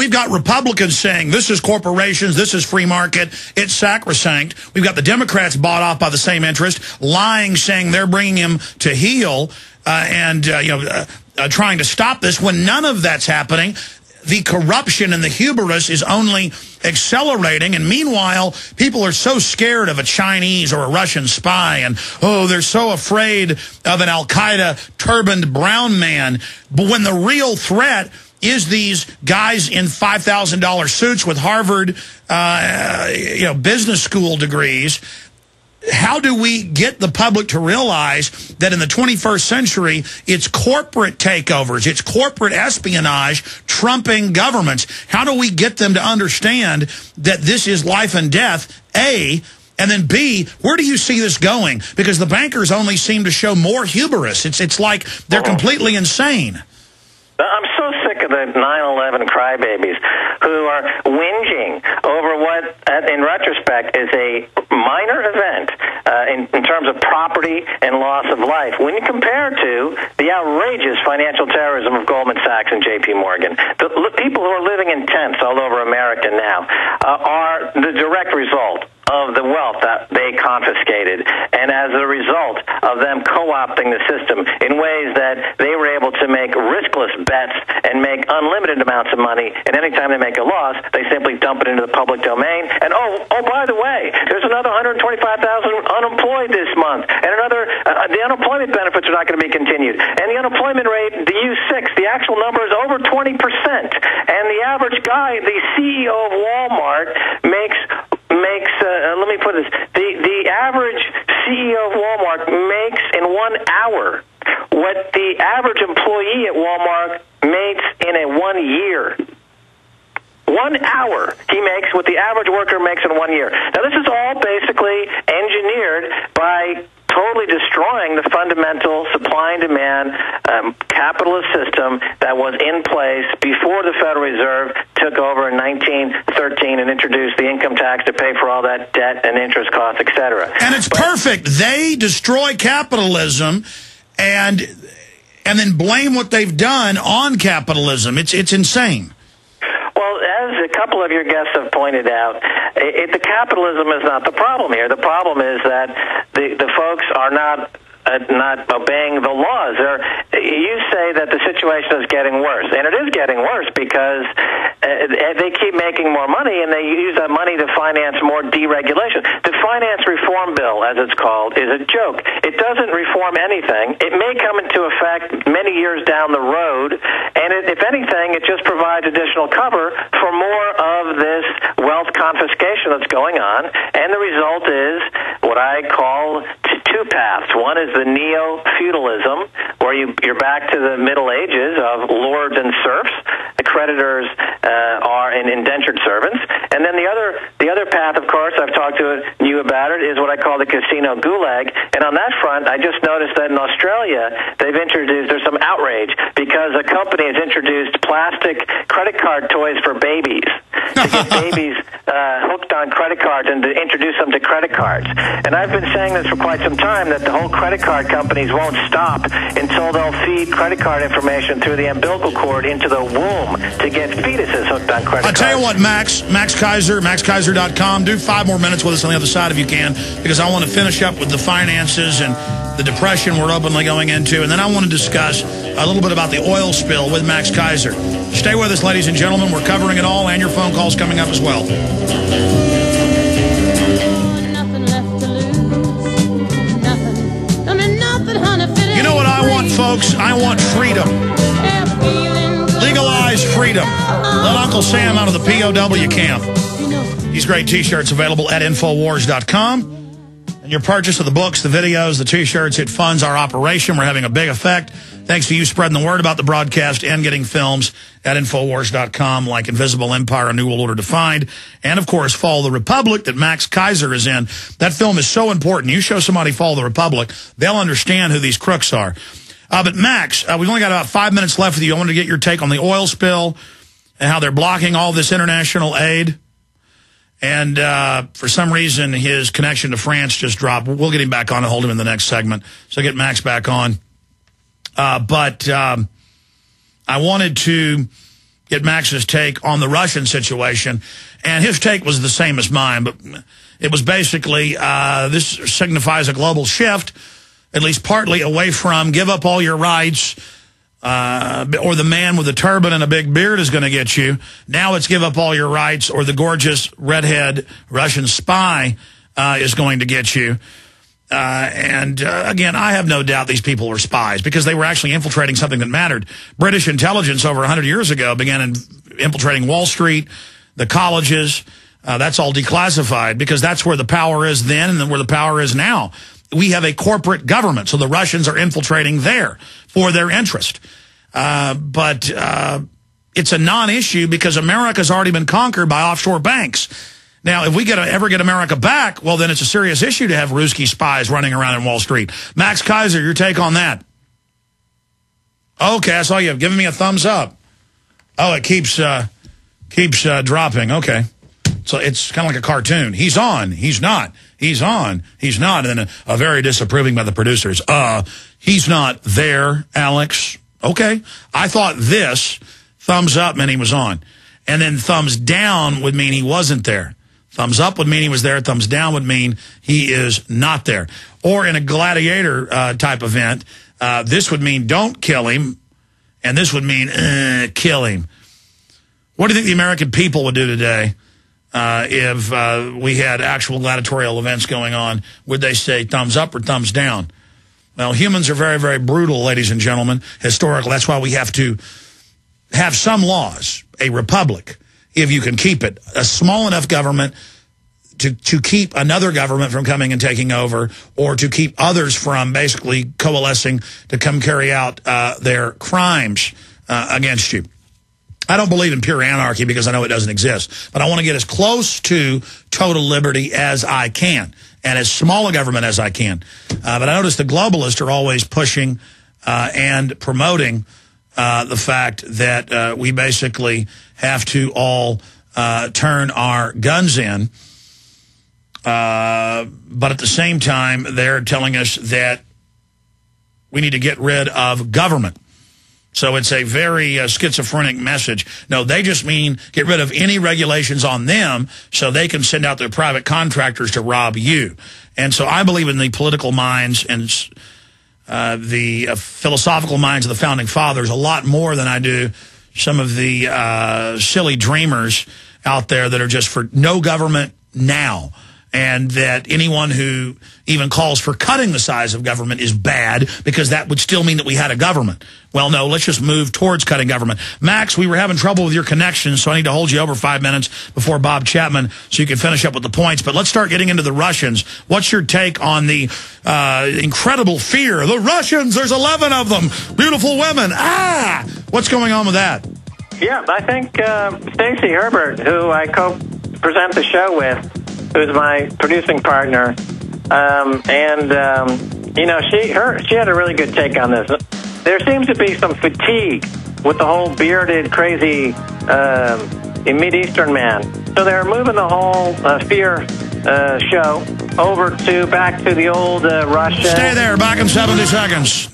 we've got Republicans saying this is corporations, this is free market, it's sacrosanct. We've got the Democrats bought off by the same interest, lying, saying they're bringing him to heel and trying to stop this when none of that's happening. The corruption and the hubris is only accelerating, and meanwhile, people are so scared of a Chinese or a Russian spy, and, oh, they're so afraid of an al-Qaeda turbaned brown man. But when the real threat is these guys in $5,000 suits with Harvard business school degrees, how do we get the public to realize that in the 21st century, it's corporate takeovers, it's corporate espionage trumping governments? How do we get them to understand that this is life and death, A, and then B, where do you see this going? Because the bankers only seem to show more hubris. It's like they're completely insane. I'm so sick of the 9/11 crybabies who are whinging over what, in retrospect, is a minor event in terms of property and loss of life. When you compare to the outrageous financial terrorism of Goldman Sachs and J.P. Morgan, the people who are living in tents all over America now are the direct result of the wealth that they confiscated, and as a result of them co-opting the system in ways that they were able to make riskless bets and make unlimited amounts of money, and anytime they make a loss, they simply dump it into the public domain. And oh, by the way, there's another 125,000 unemployed this month, and another, the unemployment benefits are not going to be continued. And the unemployment rate, the U6, the actual number is over 20%. And the average guy, the CEO of Walmart, makes let me put this, the average CEO of Walmart makes in 1 hour what the average employee at Walmart makes in a 1 year. 1 hour he makes what the average worker makes in 1 year. Now, this is all basically engineered by totally destroying the fundamental supply and demand capitalist system that was in place before the Federal Reserve took over in 1913 and introduced the income tax to pay for all that debt and interest costs, et cetera. And it's perfect. They destroy capitalism and then blame what they've done on capitalism. It's insane. Well, as a couple of your guests have pointed out, the capitalism is not the problem here. The problem is that the folks are not obeying the laws. You say that the situation is getting worse, and it is getting worse because they keep making more money, and they use that money to finance more deregulation. The finance reform bill, as it's called, is a joke. It doesn't reform anything. It may come into effect many years down the road, and if anything, it just provides additional cover for more of this wealth confiscation that's going on, and the result is what I call two paths. One is the neo-feudalism, where you're back to the Middle Ages of lords and serfs. The creditors are indentured servants. And then the other path, of course, I've talked to you about it, is what I call the casino gulag. And on that front, I just noticed that in Australia, there's some outrage because a company has introduced plastic credit card toys for babies to get babies hooked on credit cards and to introduce them to credit cards. And I've been saying this for quite some time, that the whole credit card companies won't stop until they'll feed credit card information through the umbilical cord into the womb to get fetuses hooked on credit cards. I'll tell you what, max-keiser, max-keiser.com. Do 5 more minutes with us on the other side if you can, because I want to finish up with the finances and the depression we're openly going into, and then I want to discuss a little bit about the oil spill with Max Keiser. Stay with us, ladies and gentlemen. We're covering it all, and your phone calls coming up as well. You know what I want, folks? I want freedom. Legalize freedom. Let Uncle Sam out of the POW camp. These great T-shirts available at Infowars.com. And your purchase of the books, the videos, the T-shirts, it funds our operation. We're having a big effect. Thanks to you spreading the word about the broadcast and getting films at Infowars.com like Invisible Empire, A New World Order Defined. And, of course, Fall of the Republic that Max Keiser is in. That film is so important. You show somebody Fall of the Republic, they'll understand who these crooks are. But, Max, we've only got about 5 minutes left with you. I wanted to get your take on the oil spill and how they're blocking all this international aid. And for some reason, his connection to France just dropped. We'll get him back on and hold him in the next segment. So get Max back on. But I wanted to get Max's take on the Russian situation. And his take was the same as mine, but it was basically this signifies a global shift, at least partly away from give up all your rights, or the man with a turban and a big beard is going to get you. Now it's give up all your rights, or the gorgeous redhead Russian spy is going to get you. Again, I have no doubt these people were spies because they were actually infiltrating something that mattered. British intelligence over 100 years ago began infiltrating Wall Street, the colleges. That's all declassified because that's where the power is then and then where the power is now. We have a corporate government, so the Russians are infiltrating there for their interest. But it's a non-issue because America's already been conquered by offshore banks. Now, if we ever get America back, well, then it's a serious issue to have Ruski spies running around in Wall Street. Max-Keiser, your take on that? Okay, I saw you giving me a thumbs up. Oh, it keeps dropping. Okay. So it's kind of like a cartoon. He's on. He's not. He's on. He's not. And then a very disapproving by the producers. He's not there, Alex. Okay. I thought this thumbs up meant he was on. And then thumbs down would mean he wasn't there. Thumbs up would mean he was there. Thumbs down would mean he is not there. Or in a gladiator type event, this would mean don't kill him. And this would mean kill him. What do you think the American people would do today if we had actual gladiatorial events going on? Would they say thumbs up or thumbs down? Well, humans are very, very brutal, ladies and gentlemen, historically. That's why we have to have some laws, a republic, if you can keep it, a small enough government to keep another government from coming and taking over, or to keep others from basically coalescing to come carry out their crimes against you. I don't believe in pure anarchy because I know it doesn't exist, but I want to get as close to total liberty as I can and as small a government as I can. But I notice the globalists are always pushing and promoting the fact that we basically have to all turn our guns in. But at the same time, they're telling us that we need to get rid of government. So it's a very schizophrenic message. No, they just mean get rid of any regulations on them so they can send out their private contractors to rob you. And so I believe in the political minds and the philosophical minds of the Founding Fathers a lot more than I do some of the silly dreamers out there that are just for no government now. And that anyone who even calls for cutting the size of government is bad because that would still mean that we had a government. Well, no, let's just move towards cutting government. Max, we were having trouble with your connection, so I need to hold you over 5 minutes before Bob Chapman so you can finish up with the points. But let's start getting into the Russians. What's your take on the incredible fear? The Russians, there's 11 of them. Beautiful women. What's going on with that? Yeah, I think Stacey Herbert, who I co-present the show with, who's my producing partner, you know, she had a really good take on this. There seems to be some fatigue with the whole bearded, crazy Mideastern man. So they're moving the whole fear show over back to the old Russian. Stay there, back in 70 seconds.